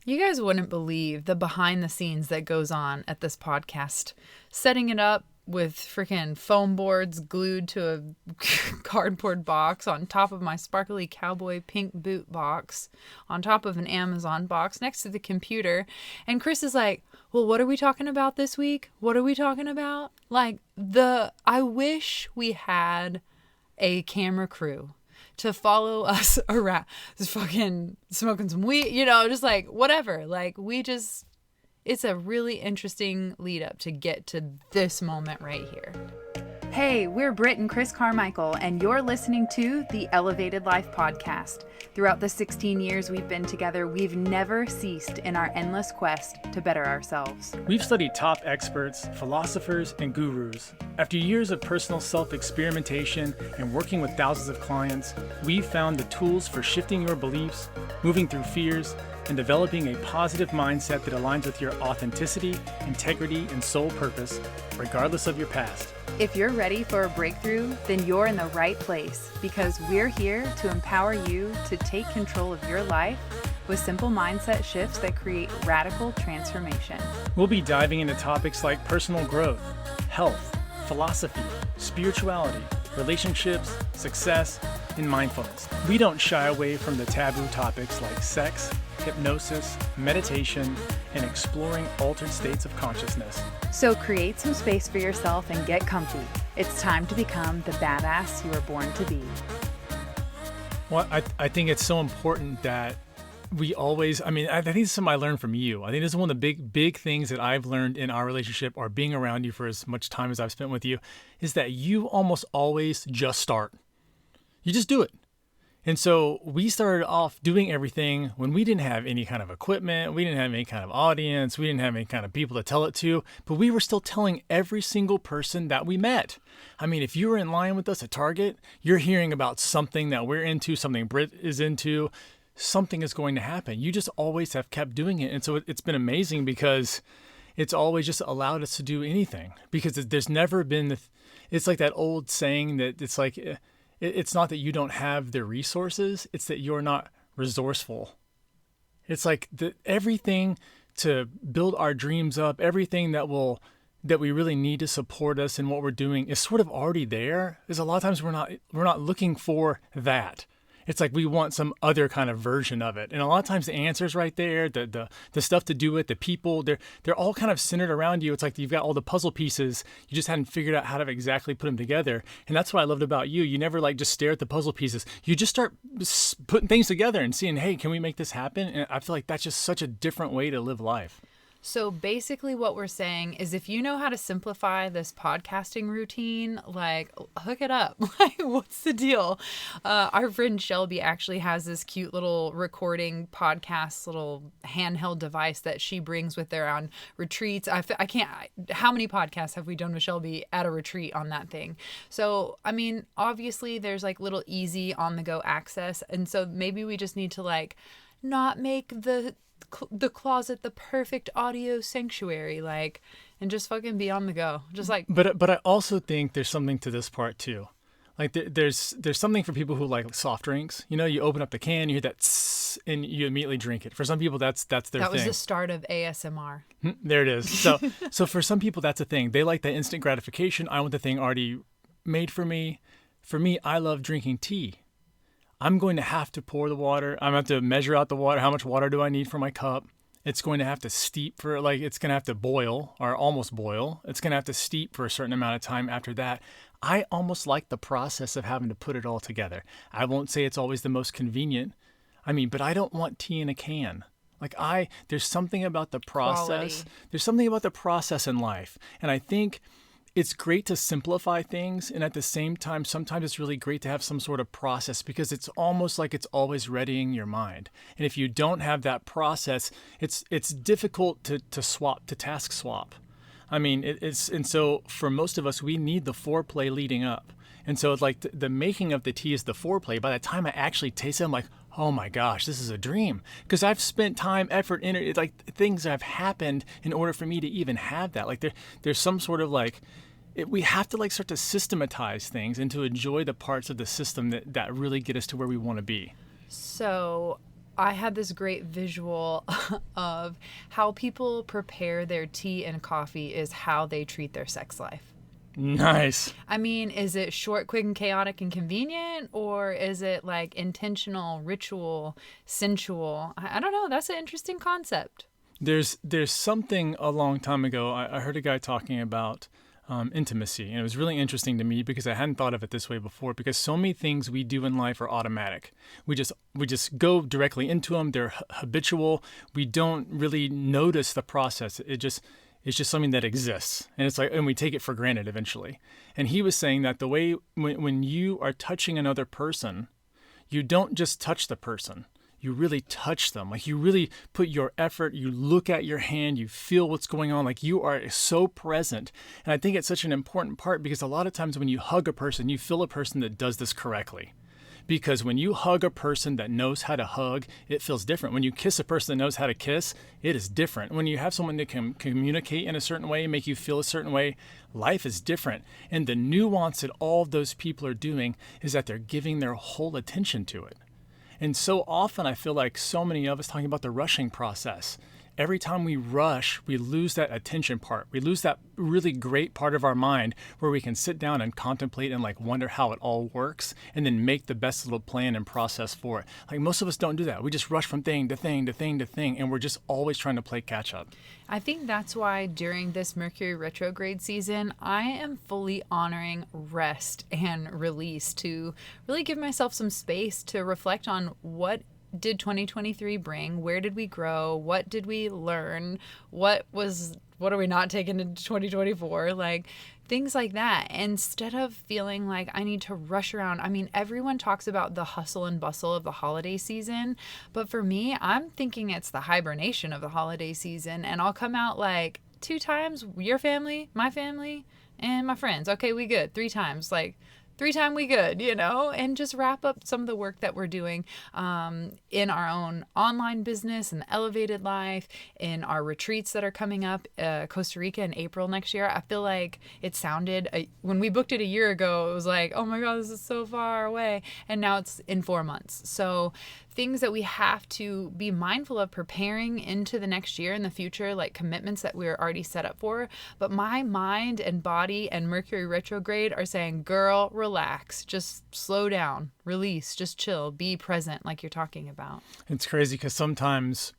You guys wouldn't believe the behind the scenes that goes on at this podcast. Setting it up with freaking foam boards glued to a cardboard box on top of my sparkly cowboy pink boot box, on top of an Amazon box next to the computer. And Chris is like, well, what are we talking about this week? What are we talking about? I wish we had a camera crew to follow us around, just fucking smoking some weed, just like whatever. It's a really interesting lead up to get to this moment right here. Hey, we're Britt and Chris Carmichael, and you're listening to the Elevated Life Podcast. Throughout the 16 years we've been together, we've never ceased in our endless quest to better ourselves. We've studied top experts, philosophers, and gurus. After years of personal self-experimentation and working with thousands of clients, we've found the tools for shifting your beliefs, moving through fears, and developing a positive mindset that aligns with your authenticity, integrity, and soul purpose, regardless of your past. If you're ready for a breakthrough, then you're in the right place, because we're here to empower you to take control of your life with simple mindset shifts that create radical transformation. We'll be diving into topics like personal growth, health, philosophy, spirituality, relationships, success, and mindfulness. We don't shy away from the taboo topics like sex, hypnosis, meditation, and exploring altered states of consciousness. So create some space for yourself and get comfy. It's time to become the badass you were born to be. Well, I think it's so important that we always, I think this is something I learned from you. I think this is one of the big things that I've learned in our relationship, or being around you for as much time as I've spent with you, is that you almost always just start. You just do it. And so we started off doing everything when we didn't have any kind of equipment, we didn't have any kind of audience, we didn't have any kind of people to tell it to, but we were still telling every single person that we met. If you were in line with us at Target, you're hearing about something that we're into, something Britt is into, something is going to happen. You just always have kept doing it. And so it's been amazing because it's always just allowed us to do anything, because there's never been, it's like that old saying that it's like, it's not that you don't have the resources, it's that you're not resourceful. It's like everything to build our dreams up, everything that we really need to support us in what we're doing is sort of already there. Because a lot of times we're not looking for that. It's like we want some other kind of version of it. And a lot of times the answer's right there, the stuff to do it, the people, they're all kind of centered around you. It's like you've got all the puzzle pieces. You just hadn't figured out how to exactly put them together. And that's what I loved about you. You never just stare at the puzzle pieces. You just start putting things together and seeing, hey, can we make this happen? And I feel like that's just such a different way to live life. So basically what we're saying is, if you know how to simplify this podcasting routine, hook it up. What's the deal? Our friend Shelby actually has this cute little recording podcast, little handheld device that she brings with her on retreats. I can't, how many podcasts have we done with Shelby at a retreat on that thing? So, obviously there's little easy on the go access. And so maybe we just need to not make the closet the perfect audio sanctuary, and just fucking be on the go, But I also think there's something to this part too. There's something for people who like soft drinks. You open up the can, you hear that tss, and you immediately drink it. For some people, that's their thing. That was the start of ASMR. There it is. So for some people, that's a thing. They like that instant gratification. I want the thing already made for me. For me, I love drinking tea. I'm going to have to pour the water. I'm going to have to measure out the water. How much water do I need for my cup? It's going to have to steep for, it's going to have to boil or almost boil. It's going to have to steep for a certain amount of time after that. I almost like the process of having to put it all together. I won't say it's always the most convenient. But I don't want tea in a can. There's something about the process. Quality. There's something about the process in life. And I think it's great to simplify things, and at the same time, sometimes it's really great to have some sort of process, because it's almost like it's always readying your mind. And if you don't have that process, it's difficult to task swap. And so for most of us, we need the foreplay leading up. And so it's like the making of the tea is the foreplay. By the time I actually taste it, I'm like, oh my gosh, this is a dream. Because I've spent time, effort, energy, things have happened in order for me to even have that. There's some sort of we have to start to systematize things and to enjoy the parts of the system that really get us to where we want to be. So I had this great visual of how people prepare their tea and coffee is how they treat their sex life. Nice. I mean, is it short, quick, and chaotic and convenient? Or is it like intentional, ritual, sensual? I don't know. That's an interesting concept. There's something a long time ago, I heard a guy talking about intimacy, and it was really interesting to me because I hadn't thought of it this way before, because so many things we do in life are automatic. We just go directly into them. They're habitual. We don't really notice the process. It's just something that exists, and it's like, and we take it for granted eventually. And he was saying that the way when you are touching another person, you don't just touch the person. You really touch them. Like, you really put your effort, you look at your hand, you feel what's going on. Like, you are so present. And I think it's such an important part, because a lot of times when you hug a person, you feel a person that does this correctly. Because when you hug a person that knows how to hug, it feels different. When you kiss a person that knows how to kiss, it is different. When you have someone that can communicate in a certain way, make you feel a certain way, life is different. And the nuance that all of those people are doing is that they're giving their whole attention to it. And so often I feel like so many of us talking about the rushing process. Every time we rush, we lose that attention part. We lose that really great part of our mind where we can sit down and contemplate and like wonder how it all works, and then make the best little plan and process for it. Like, most of us don't do that. We just rush from thing to thing to thing to thing, and we're just always trying to play catch up. I think that's why during this Mercury retrograde season, I am fully honoring rest and release to really give myself some space to reflect on what did 2023 bring? Where did we grow? What did we learn? What are we not taking into 2024? Like, things like that. Instead of feeling like I need to rush around. I mean, everyone talks about the hustle and bustle of the holiday season, but for me, I'm thinking it's the hibernation of the holiday season, and I'll come out like 2 times, your family, my family, and my friends. Okay, we good. 3 times, like 3 times we good, and just wrap up some of the work that we're doing in our own online business and elevated life, in our retreats that are coming up, Costa Rica in April next year. I feel like it sounded, when we booked it a year ago, it was like, oh my God, this is so far away. And now it's in 4 months. So things that we have to be mindful of preparing into the next year and the future, like commitments that we're already set up for. But my mind and body and Mercury retrograde are saying, girl, relax, just slow down, release, just chill, be present, like you're talking about. It's crazy because sometimes,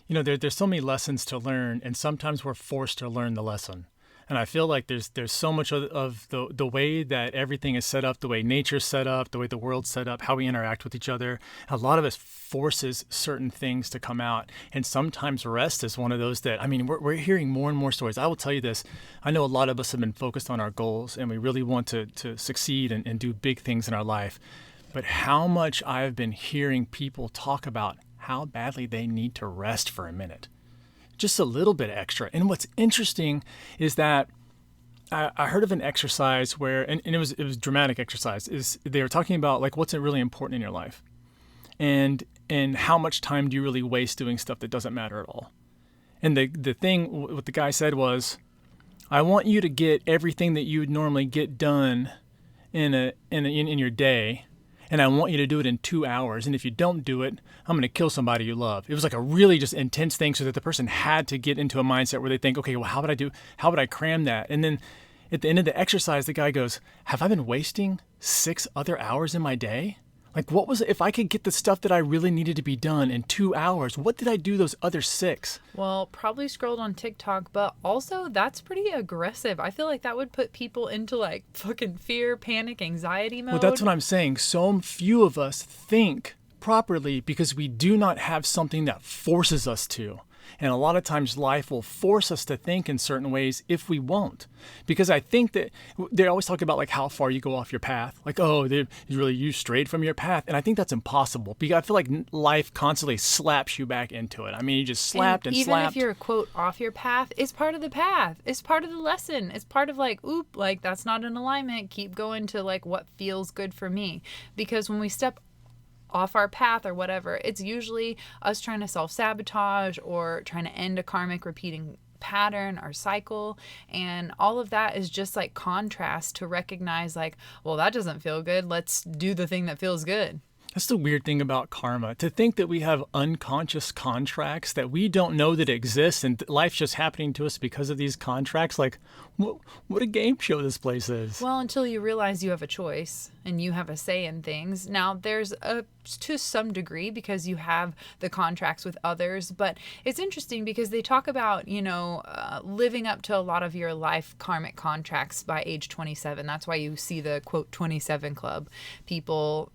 there's so many lessons to learn, and sometimes we're forced to learn the lesson. And I feel like there's so much of the way that everything is set up, the way nature's set up, the way the world's set up, how we interact with each other. A lot of us forces certain things to come out. And sometimes rest is one of those that, I mean, we're hearing more and more stories. I will tell you this. I know a lot of us have been focused on our goals, and we really want to succeed and do big things in our life. But how much I've been hearing people talk about how badly they need to rest for a minute. Just a little bit extra. And what's interesting is that I heard of an exercise where, and it was dramatic exercise, is they were talking about like what's really important in your life, and how much time do you really waste doing stuff that doesn't matter at all. And the thing, what the guy said was, I want you to get everything that you would normally get done in your day, and I want you to do it in 2 hours. And if you don't do it, I'm going to kill somebody you love. It was like a really just intense thing, so that the person had to get into a mindset where they think, okay, well, how would I cram that? And then at the end of the exercise, the guy goes, have I been wasting 6 other hours in my day? Like, what was it? If I could get the stuff that I really needed to be done in 2 hours, what did I do those other 6? Well, probably scrolled on TikTok, but also that's pretty aggressive. I feel like that would put people into like fucking fear, panic, anxiety mode. Well, that's what I'm saying. So few of us think properly because we do not have something that forces us to. And a lot of times life will force us to think in certain ways if we won't. Because I think that they always talk about like how far you go off your path. Like, oh, you strayed from your path. And I think that's impossible, because I feel like life constantly slaps you back into it. I mean, you just slapped and even slapped. Even if you're, quote, off your path, it's part of the path. It's part of the lesson. It's part of like, oop, like that's not in alignment. Keep going to like what feels good for me. Because when we step off our path or whatever, it's usually us trying to self-sabotage or trying to end a karmic repeating pattern or cycle. And all of that is just like contrast to recognize like, well, that doesn't feel good. Let's do the thing that feels good. That's the weird thing about karma. To think that we have unconscious contracts that we don't know that exist and life's just happening to us because of these contracts. Like, what a game show this place is. Well, until you realize you have a choice and you have a say in things. Now, there's to some degree because you have the contracts with others, but it's interesting because they talk about, living up to a lot of your life karmic contracts by age 27. That's why you see the quote 27 club. People,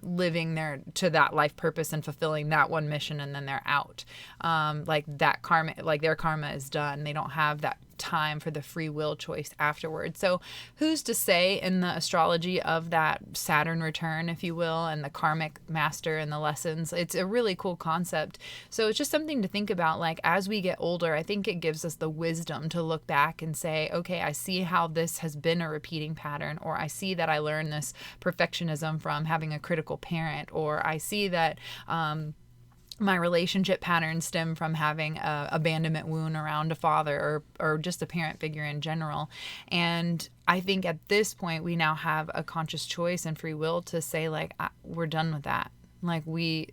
living their to that life purpose and fulfilling that one mission, and then they're out. Like that karma, like their karma is done. They don't have that time for the free will choice afterwards. So who's to say in the astrology of that Saturn return, if you will, and the karmic master and the lessons? It's a really cool concept. So it's just something to think about. Like as we get older, I think it gives us the wisdom to look back and say, okay, I see how this has been a repeating pattern, or I see that I learned this perfectionism from having a critical parent, or I see that my relationship patterns stem from having a abandonment wound around a father or just a parent figure in general. And I think at this point, we now have a conscious choice and free will to say, like, we're done with that. Like we're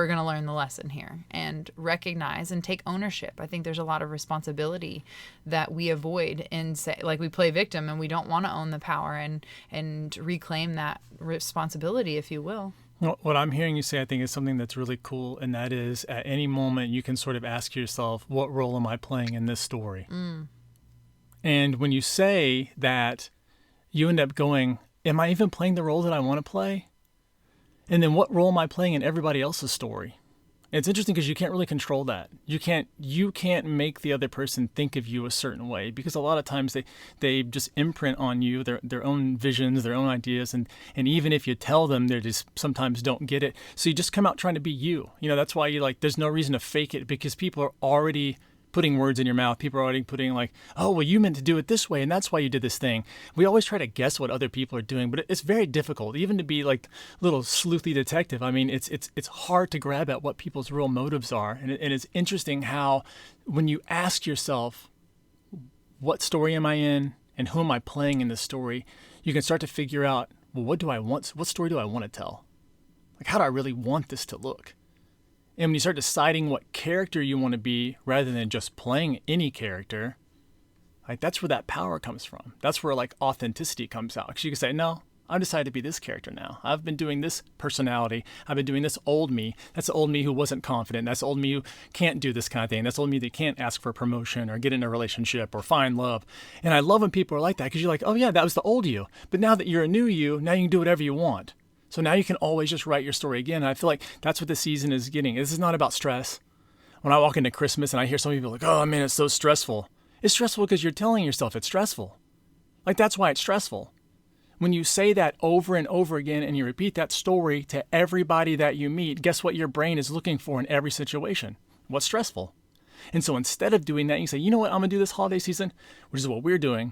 going to learn the lesson here and recognize and take ownership. I think there's a lot of responsibility that we avoid and say, like we play victim and we don't want to own the power and reclaim that responsibility, if you will. Well, what I'm hearing you say, I think, is something that's really cool, and that is at any moment you can sort of ask yourself, what role am I playing in this story? And when you say that, you end up going, am I even playing the role that I want to play? And then what role am I playing in everybody else's story? And it's interesting because you can't really control that. You can't make the other person think of you a certain way, because a lot of times they just imprint on you their own visions, their own ideas, and even if you tell them, they just sometimes don't get it. So you just come out trying to be you. That's why there's no reason to fake it, because people are already putting words in your mouth. People are already putting like, oh, well, you meant to do it this way, and that's why you did this thing. We always try to guess what other people are doing, but it's very difficult, even to be like a little sleuthy detective. I mean, it's hard to grab at what people's real motives are. And it's interesting how when you ask yourself, what story am I in and who am I playing in this story, you can start to figure out, well, what story do I want to tell? Like, how do I really want this to look? And when you start deciding what character you want to be rather than just playing any character, like that's where that power comes from. That's where like authenticity comes out. Because you can say, no, I've decided to be this character now. I've been doing this personality. I've been doing this old me. That's the old me who wasn't confident. That's the old me who can't do this kind of thing. That's the old me that can't ask for a promotion or get in a relationship or find love. And I love when people are like that, because you're like, oh yeah, that was the old you. But now that you're a new you, now you can do whatever you want. So now you can always just write your story again. And I feel like that's what the season is getting. This is not about stress. When I walk into Christmas and I hear some people like, oh man, it's so stressful. It's stressful because you're telling yourself it's stressful. Like that's why it's stressful. When you say that over and over again and you repeat that story to everybody that you meet, guess what your brain is looking for in every situation? What's stressful? And so instead of doing that, you say, you know what I'm going to do this holiday season, which is what we're doing.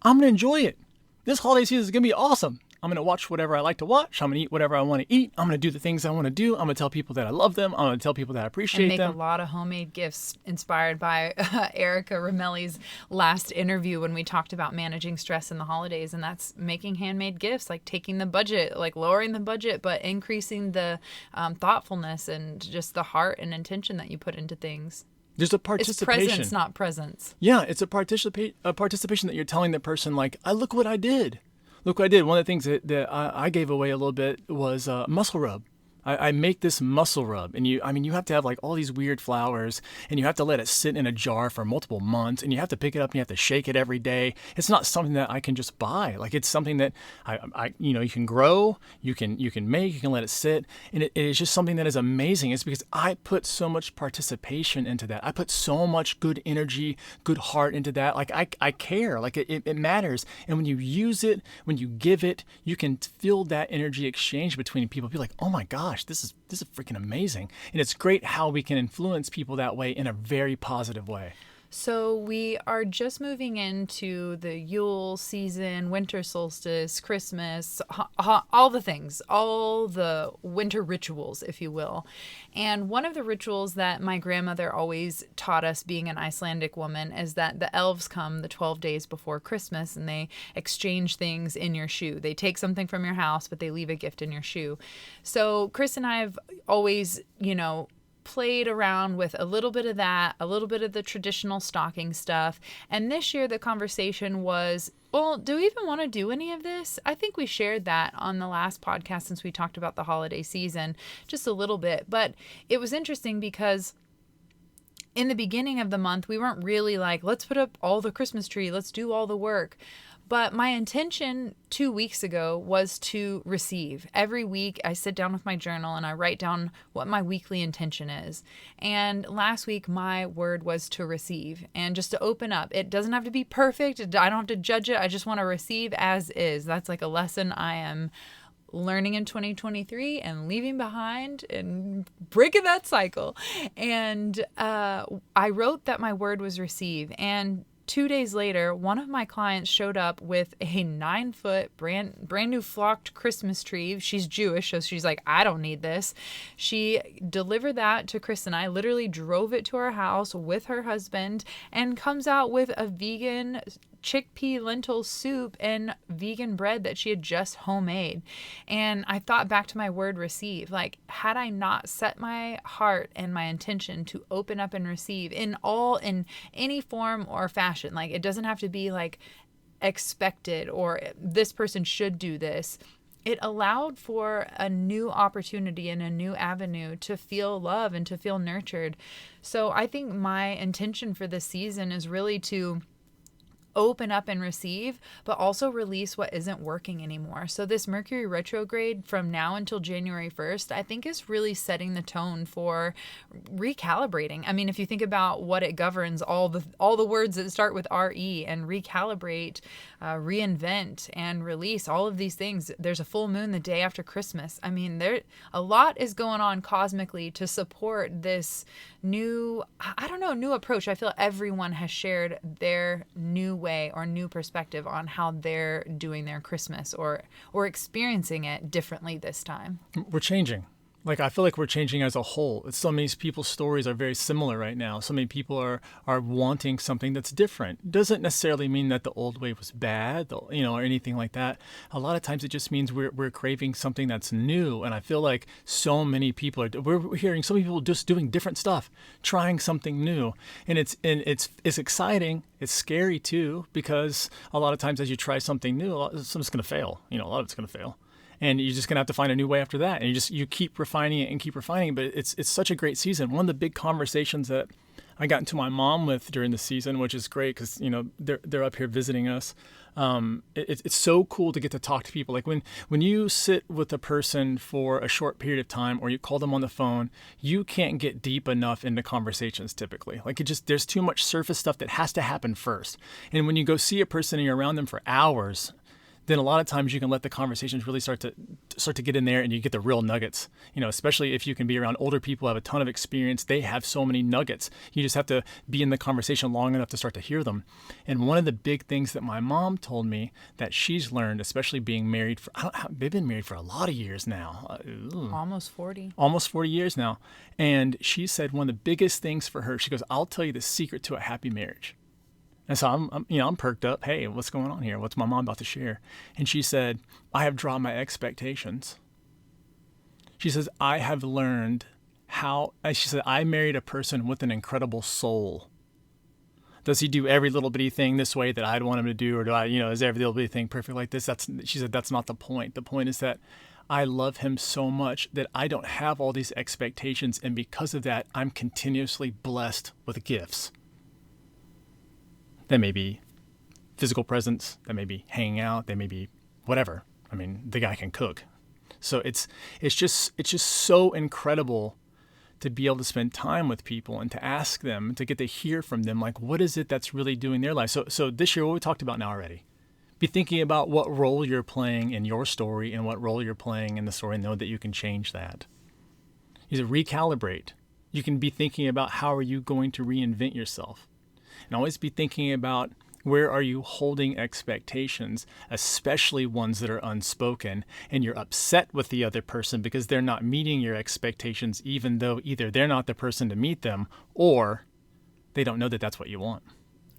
I'm going to enjoy it. This holiday season is going to be awesome. I'm going to watch whatever I like to watch. I'm going to eat whatever I want to eat. I'm going to do the things I want to do. I'm going to tell people that I love them. I'm going to tell people that I appreciate them. And make a lot of homemade gifts inspired by Erica Romelli's last interview when we talked about managing stress in the holidays. And that's making handmade gifts, like taking the budget, like lowering the budget, but increasing the thoughtfulness and just the heart and intention that you put into things. There's a participation. It's presence, not presence. Yeah, it's a participation that you're telling the person, like, look what I did. Look what I did. One of the things that I gave away a little bit was muscle rub. I make this muscle rub, and you have to have like all these weird flowers, and you have to let it sit in a jar for multiple months, and you have to pick it up and you have to shake it every day. It's not something that I can just buy. Like it's something that you can grow, you can make, you can let it sit, and it is just something that is amazing. It's because I put so much participation into that. I put so much good energy, good heart into that. Like I care. Like it matters. And when you use it, when you give it, you can feel that energy exchange between people. Be like, oh my gosh. This is freaking amazing. And it's great how we can influence people that way in a very positive way. So we are just moving into the Yule season, winter solstice, Christmas, all the things, all the winter rituals, if you will. And one of the rituals that my grandmother always taught us, being an Icelandic woman, is that the elves come the 12 days before Christmas and they exchange things in your shoe. They take something from your house, but they leave a gift in your shoe. So Chris and I have always, played around with a little bit of that, a little bit of the traditional stocking stuff. And this year the conversation was, well, do we even want to do any of this? I think we shared that on the last podcast since we talked about the holiday season just a little bit. But it was interesting because in the beginning of the month, we weren't really like, let's put up all the Christmas tree, let's do all the work. But my intention 2 weeks ago was to receive. Every week I sit down with my journal and I write down what my weekly intention is. And last week my word was to receive and just to open up. It doesn't have to be perfect. I don't have to judge it. I just want to receive as is. That's like a lesson I am learning in 2023 and leaving behind and breaking that cycle. And I wrote that my word was receive. And 2 days later, one of my clients showed up with a 9-foot brand new flocked Christmas tree. She's Jewish, so she's like, I don't need this. She delivered that to Chris and I, literally drove it to our house with her husband, and comes out with a vegan chickpea lentil soup and vegan bread that she had just homemade. And I thought back to my word receive. Like, had I not set my heart and my intention to open up and receive in any form or fashion, like it doesn't have to be like expected or this person should do this. It allowed for a new opportunity and a new avenue to feel love and to feel nurtured. So I think my intention for this season is really to open up and receive, but also release what isn't working anymore. So this Mercury retrograde from now until January 1st, I think is really setting the tone for recalibrating. I mean, if you think about what it governs, all the words that start with RE, and recalibrate, reinvent, and release, all of these things. There's a full moon the day after Christmas. I mean, a lot is going on cosmically to support this new approach. I feel everyone has shared their new way or new perspective on how they're doing their Christmas or experiencing it differently this time. We're changing. Like, I feel like we're changing as a whole. So many people's stories are very similar right now. So many people are wanting something that's different. Doesn't necessarily mean that the old way was bad, or anything like that. A lot of times it just means we're craving something that's new. And I feel like so many people we're hearing so many people just doing different stuff, trying something new. And it's exciting. It's scary too, because a lot of times as you try something new, something's going to fail. A lot of it's going to fail. And you're just going to have to find a new way after that. And you keep refining it and keep refining it. But it's such a great season. One of the big conversations that I got into my mom with during the season, which is great because, they're up here visiting us. It's so cool to get to talk to people. Like when you sit with a person for a short period of time or you call them on the phone, you can't get deep enough into conversations typically. Like there's too much surface stuff that has to happen first. And when you go see a person and you're around them for hours, then a lot of times you can let the conversations really start to get in there, and you get the real nuggets. Especially if you can be around older people who have a ton of experience, they have so many nuggets. You just have to be in the conversation long enough to start to hear them. And one of the big things that my mom told me that she's learned, especially being married they've been married for a lot of years now. Almost 40. Almost 40 years now. And she said one of the biggest things for her, she goes, I'll tell you the secret to a happy marriage. And so I'm perked up. Hey, what's going on here? What's my mom about to share? And she said, I have dropped my expectations. She says, I have learned she said, I married a person with an incredible soul. Does he do every little bitty thing this way that I'd want him to do? Or is every little bitty thing perfect like this? She said, that's not the point. The point is that I love him so much that I don't have all these expectations. And because of that, I'm continuously blessed with gifts. That may be physical presence, that may be hanging out, that may be whatever. I mean, the guy can cook. So it's just so incredible to be able to spend time with people and to ask them, to get to hear from them, like, what is it that's really doing their life? So this year, what we talked about now already, be thinking about what role you're playing in your story and what role you're playing in the story, and know that you can change that. You recalibrate. You can be thinking about how are you going to reinvent yourself. And always be thinking about, where are you holding expectations, especially ones that are unspoken, and you're upset with the other person because they're not meeting your expectations, even though either they're not the person to meet them or they don't know that that's what you want.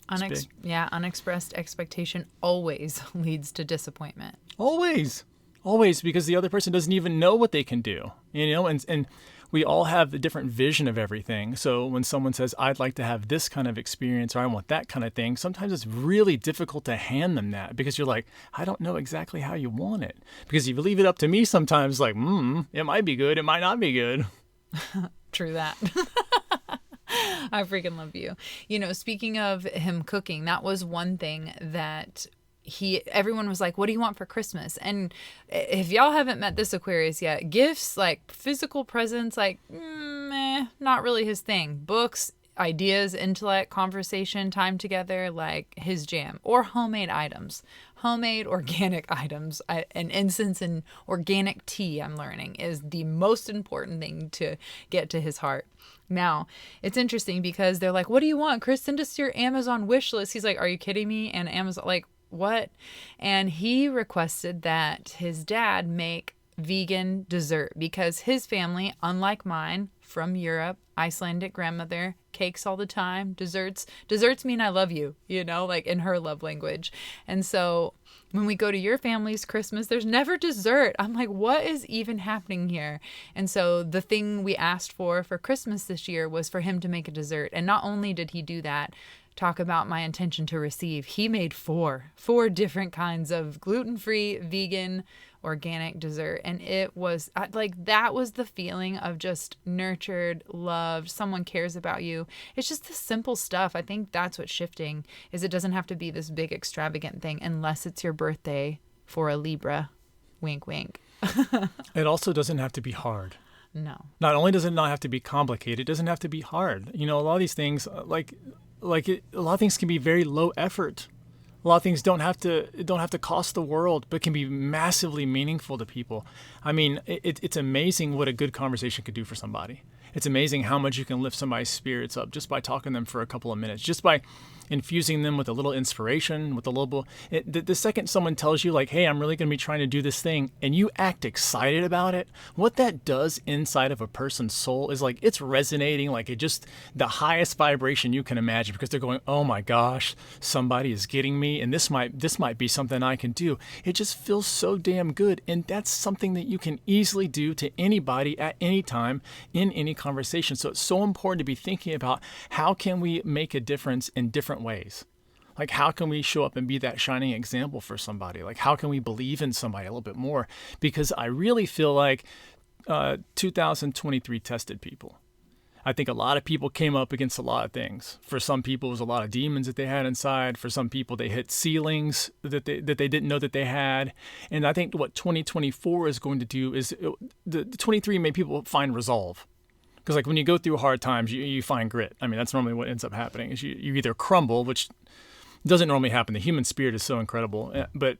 Unexpressed expectation always leads to disappointment. Always, because the other person doesn't even know what they can do, and we all have a different vision of everything. So when someone says, I'd like to have this kind of experience, or I want that kind of thing, sometimes it's really difficult to hand them that, because you're like, I don't know exactly how you want it. Because if you leave it up to me, sometimes like, it might be good, it might not be good. True that. I freaking love you. Speaking of him cooking, that was one thing that everyone was like, what do you want for Christmas? And if y'all haven't met this Aquarius yet, gifts, like physical presents, like, not really his thing. Books, ideas, intellect, conversation, time together, like his jam. Or homemade items, homemade organic items. An incense and organic tea, I'm learning, is the most important thing to get to his heart. Now, it's interesting because they're like, what do you want, Chris? Send us your Amazon wish list. He's like, are you kidding me? And Amazon, like, what? And he requested that his dad make vegan dessert because his family, unlike mine, from Europe, Icelandic grandmother, cakes all the time, desserts mean I love you, like in her love language. And so when we go to your family's Christmas, there's never dessert. I'm like, what is even happening here? And so the thing we asked for Christmas this year was for him to make a dessert. And not only did he do that, talk about my intention to receive, he made four different kinds of gluten-free, vegan, organic dessert. And it was like, that was the feeling of just nurtured, loved, someone cares about you. It's just the simple stuff. I think that's what's shifting, is it doesn't have to be this big extravagant thing unless it's your birthday for a Libra. Wink, wink. It also doesn't have to be hard. No. Not only does it not have to be complicated, it doesn't have to be hard. A lot of these things, a lot of things can be very low effort. A lot of things don't have to cost the world, but can be massively meaningful to people. I mean, it's amazing what a good conversation could do for somebody. It's amazing how much you can lift somebody's spirits up just by talking to them for a couple of minutes, just by infusing them with a little inspiration, with a little. The second someone tells you, like, hey, I'm really going to be trying to do this thing, and you act excited about it, what that does inside of a person's soul is like, it's resonating like it just the highest vibration you can imagine, because they're going, oh my gosh, somebody is getting me, and this might be something I can do. It just feels so damn good, and that's something that you can easily do to anybody at any time in any conversation. So it's so important to be thinking about, how can we make a difference in different ways? Like, how can we show up and be that shining example for somebody? Like, how can we believe in somebody a little bit more? Because I really feel like 2023 tested people. I think a lot of people came up against a lot of things. For some people, it was a lot of demons that they had inside. For some people, they hit ceilings that they didn't know that they had. And I think what 2024 is going to do is, the 23 made people find resolve. Because like when you go through hard times, you find grit. I mean, that's normally what ends up happening, is you either crumble, which doesn't normally happen. The human spirit is so incredible. But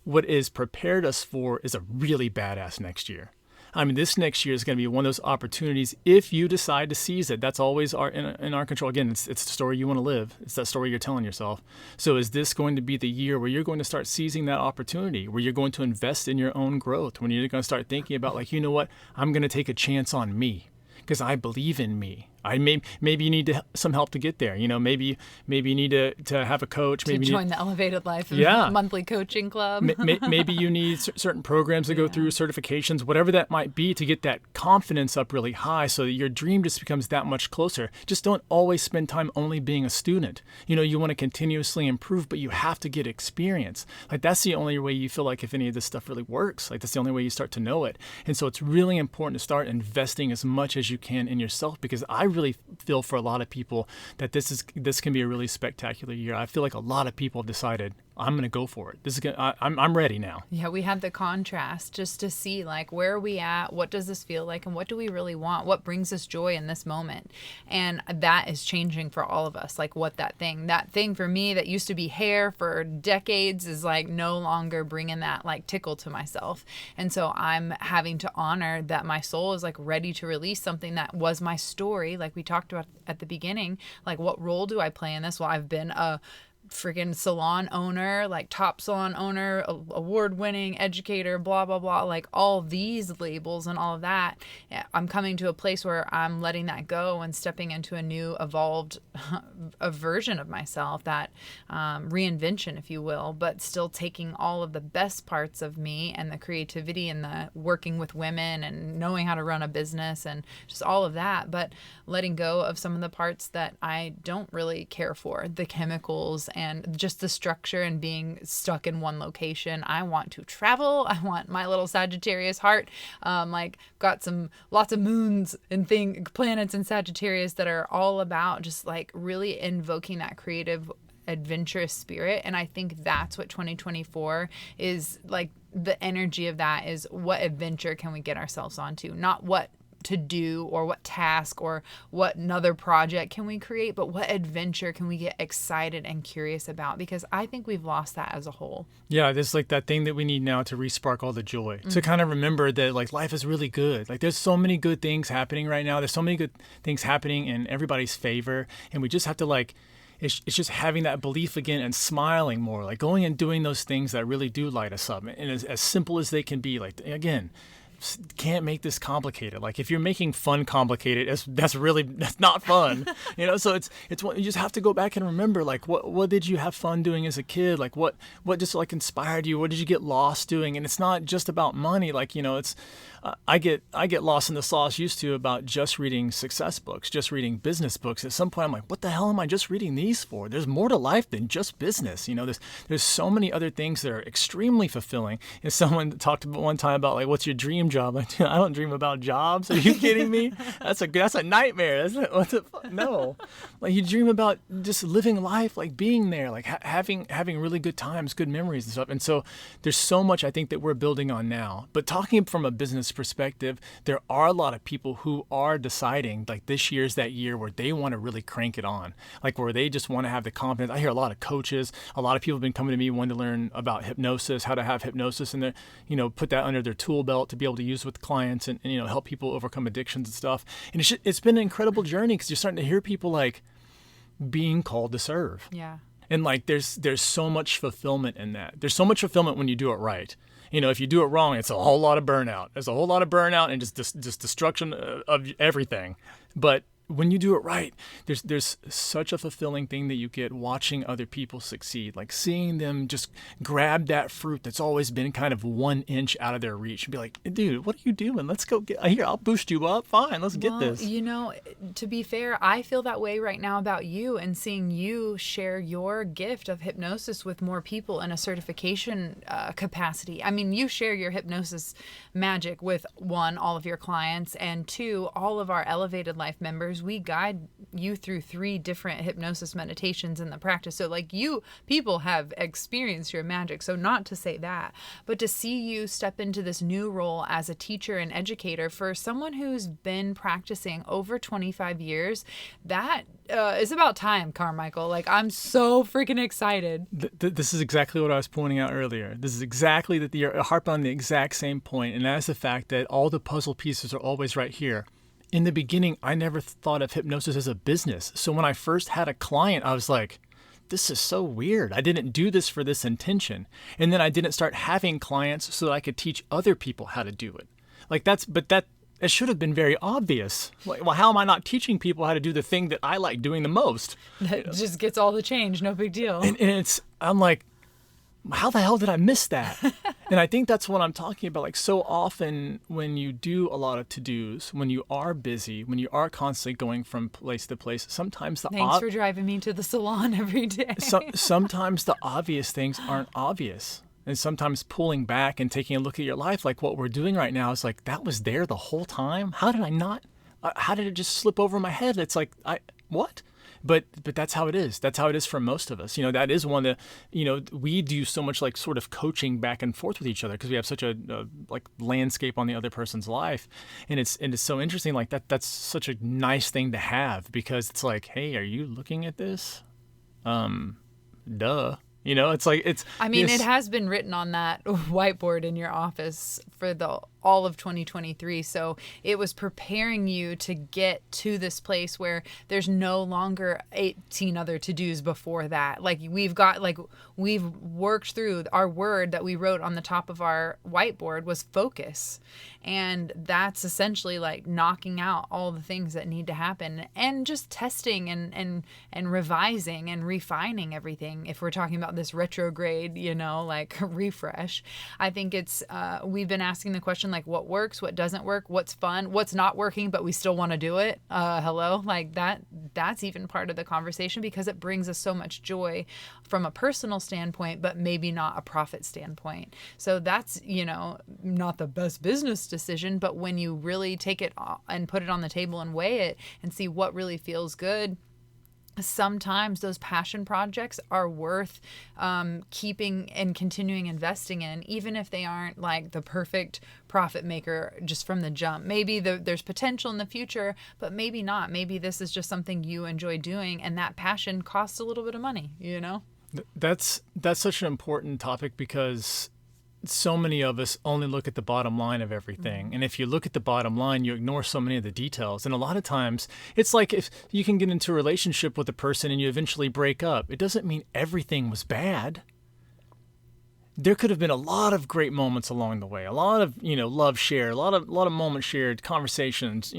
what is prepared us for is a really badass next year. I mean, this next year is going to be one of those opportunities if you decide to seize it. That's always in our control. Again, it's the story you want to live. It's that story you're telling yourself. So is this going to be the year where you're going to start seizing that opportunity, where you're going to invest in your own growth, when you're going to start thinking about, like, you know what, I'm going to take a chance on me because I believe in me. Maybe you need some help to get there. Maybe you need to have a coach. Maybe join the Elevated Life monthly coaching club. Maybe you need certain programs to go through, certifications, whatever that might be, to get that confidence up really high, so that your dream just becomes that much closer. Just don't always spend time only being a student. You want to continuously improve, but you have to get experience. Like, that's the only way you feel like if any of this stuff really works. Like, that's the only way you start to know it. And so it's really important to start investing as much as you can in yourself, because I really feel for a lot of people that this can be a really spectacular year. I feel like a lot of people have decided, I'm going to go for it. This is I'm ready now. Yeah, we had the contrast just to see like where are we at, what does this feel like, and what do we really want, what brings us joy in this moment. And that is changing for all of us. Like what that thing for me that used to be hair for decades is like no longer bringing that like tickle to myself. And so I'm having to honor that my soul is like ready to release something that was my story, like we talked about at the beginning. Like what role do I play in this? Well, I've been a freaking salon owner, like top salon owner, award-winning educator, blah, blah, blah, like all these labels and all of that. I'm coming to a place where I'm letting that go and stepping into a new evolved a version of myself, that reinvention, if you will, but still taking all of the best parts of me and the creativity and the working with women and knowing how to run a business and just all of that, but letting go of some of the parts that I don't really care for, the chemicals and just the structure and being stuck in one location. I want to travel. I want my little Sagittarius heart. Like got lots of moons and planets in Sagittarius that are all about just like really invoking that creative, adventurous spirit. And I think that's what 2024 is like. The energy of that is what adventure can we get ourselves onto, not what to do or what task or what another project can we create, but what adventure can we get excited and curious about? Because I think we've lost that as a whole. Yeah, there's like that thing that we need now to re-spark all the joy, to kind of remember that like life is really good. Like there's so many good things happening right now. There's so many good things happening in everybody's favor. And we just have to like, it's just having that belief again and smiling more, like going and doing those things that really do light us up. And as simple as they can be, like, again, can't make this complicated. Like if you're making fun complicated, that's not fun, so it's what you just have to go back and remember, like what did you have fun doing as a kid? Like what just like inspired you? What did you get lost doing? And it's not just about money. Like, it's I get lost in the sauce used to about just reading success books, just reading business books. At some point I'm like, what the hell am I just reading these for? There's more to life than just business. There's so many other things that are extremely fulfilling. And someone talked about one time about like, what's your dream job? Like, I don't dream about jobs. Are you kidding me? That's a nightmare. What the fuck? No. Like you dream about just living life, like being there, like having really good times, good memories and stuff. And so there's so much I think that we're building on now. But talking from a business perspective, there are a lot of people who are deciding like this year's that year where they want to really crank it on, like where they just want to have the confidence. I hear a lot of coaches, a lot of people have been coming to me wanting to learn about hypnosis, how to have hypnosis and put that under their tool belt to be able to use with clients and help people overcome addictions and stuff. And it's been an incredible journey because you're starting to hear people like being called to serve. Yeah. And like there's so much fulfillment in that. There's so much fulfillment when you do it right. If you do it wrong, it's a whole lot of burnout. There's a whole lot of burnout and just destruction of everything. But when you do it right, there's such a fulfilling thing that you get watching other people succeed, like seeing them just grab that fruit that's always been kind of 1 inch out of their reach and be like, dude, what are you doing? Let's go get here. I'll boost you up. Fine. Let's get this. To be fair, I feel that way right now about you and seeing you share your gift of hypnosis with more people in a certification capacity. I mean, you share your hypnosis magic with one, all of your clients, and two, all of our Elevated Life members. We guide you through 3 different hypnosis meditations in the practice. So like people have experienced your magic. So not to say that, but to see you step into this new role as a teacher and educator for someone who's been practicing over 25 years, that is about time, Carmichael. Like I'm so freaking excited. This is exactly what I was pointing out earlier. This is exactly that you're harping on the exact same point. And that's the fact that all the puzzle pieces are always right here. In the beginning, I never thought of hypnosis as a business. So when I first had a client, I was like, this is so weird. I didn't do this for this intention. And then I didn't start having clients so that I could teach other people how to do it. It should have been very obvious. Like, well, how am I not teaching people how to do the thing that I like doing the most? That just gets all the change. No big deal. And I'm like, how the hell did I miss that? And I think that's what I'm talking about. Like so often when you do a lot of to-dos, when you are busy, when you are constantly going from place to place, sometimes Thanks for driving me to the salon every day. Sometimes the obvious things aren't obvious. And sometimes pulling back and taking a look at your life, like what we're doing right now, is like, that was there the whole time? How did I not? How did it just slip over my head? It's like, what? But that's how it is. That's how it is for most of us. That is one that, we do so much like sort of coaching back and forth with each other because we have such a like landscape on the other person's life. And it's so interesting. Like that's such a nice thing to have because it's like, hey, are you looking at this? Duh. It's like it has been written on that whiteboard in your office for all of 2023. So it was preparing you to get to this place where there's no longer 18 other to-dos before that. Like we've worked through our word that we wrote on the top of our whiteboard was focus. And that's essentially like knocking out all the things that need to happen and just testing and revising and refining everything. If we're talking about this retrograde, like refresh, I think it's, we've been asking the question, like what works, what doesn't work, what's fun, what's not working, but we still want to do it. Hello, like that's even part of the conversation because it brings us so much joy from a personal standpoint, but maybe not a profit standpoint. So that's, not the best business decision, but when you really take it and put it on the table and weigh it and see what really feels good, sometimes those passion projects are worth keeping and continuing investing in, even if they aren't like the perfect profit maker just from the jump. Maybe there's potential in the future, but maybe not. Maybe this is just something you enjoy doing, and that passion costs a little bit of money, That's such an important topic because so many of us only look at the bottom line of everything. Mm-hmm. And if you look at the bottom line, you ignore so many of the details. And a lot of times it's like if you can get into a relationship with a person and you eventually break up, it doesn't mean everything was bad. There could have been a lot of great moments along the way, a lot of, love shared, a lot of moments shared, conversations,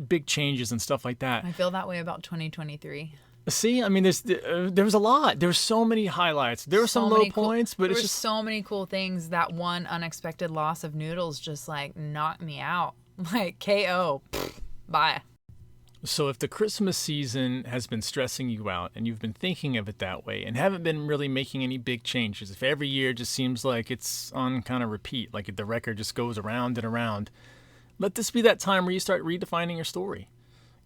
big changes and stuff like that. I feel that way about 2023. See, there was a lot. There were so many highlights. There were some low points, but there were so many cool things. That one unexpected loss of Noodles just like knocked me out. Like KO. Bye. So if the Christmas season has been stressing you out and you've been thinking of it that way and haven't been really making any big changes, if every year just seems like it's on kind of repeat, like the record just goes around and around, let this be that time where you start redefining your story.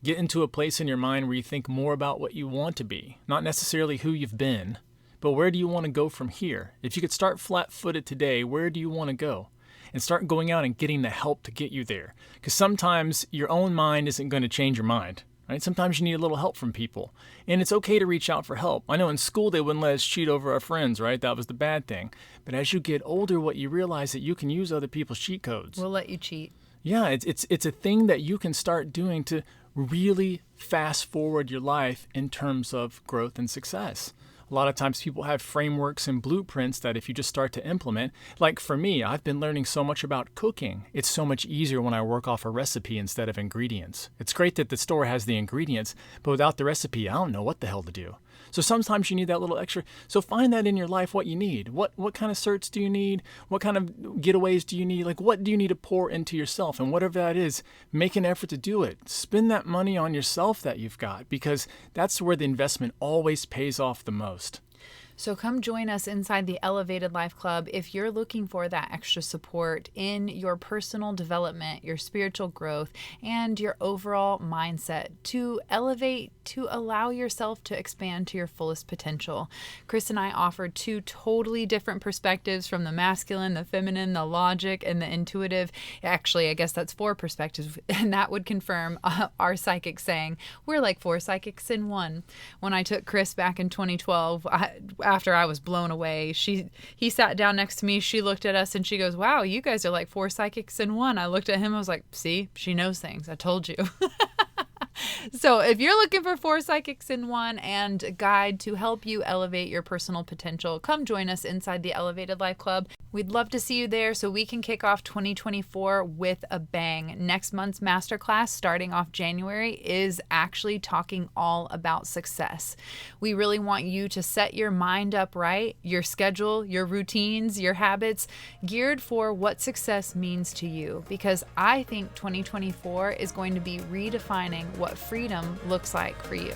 Get into a place in your mind where you think more about what you want to be, not necessarily who you've been, but where do you want to go from here? If you could start flat-footed today, where do you want to go? And start going out and getting the help to get you there. Because sometimes your own mind isn't going to change your mind, right? Sometimes you need a little help from people. And it's okay to reach out for help. I know in school they wouldn't let us cheat over our friends, right? That was the bad thing. But as you get older, what you realize that you can use other people's cheat codes. We'll let you cheat. Yeah, it's a thing that you can start doing to really fast forward your life in terms of growth and success. A lot of times people have frameworks and blueprints that if you just start to implement, like for me, I've been learning so much about cooking. It's so much easier when I work off a recipe instead of ingredients. It's great that the store has the ingredients, but without the recipe, I don't know what the hell to do. So sometimes you need that little extra. So find that in your life, what you need. What kind of certs do you need? What kind of getaways do you need? Like what do you need to pour into yourself? And whatever that is, make an effort to do it. Spend that money on yourself that you've got because that's where the investment always pays off the most. So come join us inside the Elevated Life Club if you're looking for that extra support in your personal development, your spiritual growth, and your overall mindset to elevate, to allow yourself to expand to your fullest potential. Chris and I offer two totally different perspectives from the masculine, the feminine, the logic, and the intuitive. Actually, I guess that's 4 perspectives, and that would confirm our psychic saying, we're like 4 psychics in one. When I took Chris back in 2012, after I was blown away, he sat down next to me, she looked at us and she goes, wow, you guys are like 4 psychics in one. I looked at him, I was like, see, she knows things. I told you. So if you're looking for 4 psychics in one and a guide to help you elevate your personal potential, come join us inside the Elevated Life Club. We'd love to see you there so we can kick off 2024 with a bang. Next month's masterclass, starting off January, is actually talking all about success. We really want you to set your mind up right, your schedule, your routines, your habits, geared for what success means to you. Because I think 2024 is going to be redefining what freedom looks like for you.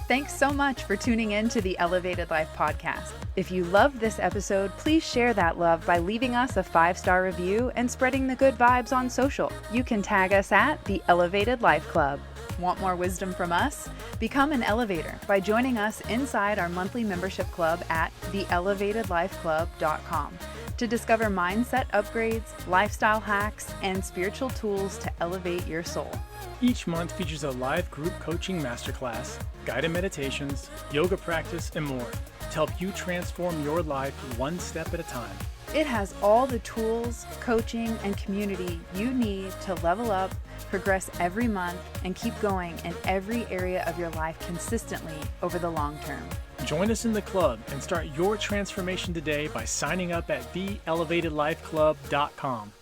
Thanks so much for tuning in to the Elevated Life podcast. If you loved this episode, please share that love by leaving us a 5-star review and spreading the good vibes on social. You can tag us at the Elevated Life Club. Want more wisdom from us? Become an elevator by joining us inside our monthly membership club at theelevatedlifeclub.com to discover mindset upgrades, lifestyle hacks, and spiritual tools to elevate your soul. Each month features a live group coaching masterclass, guided meditations, yoga practice, and more to help you transform your life one step at a time. It has all the tools, coaching, and community you need to level up, progress every month, and keep going in every area of your life consistently over the long term. Join us in the club and start your transformation today by signing up at theelevatedlifeclub.com.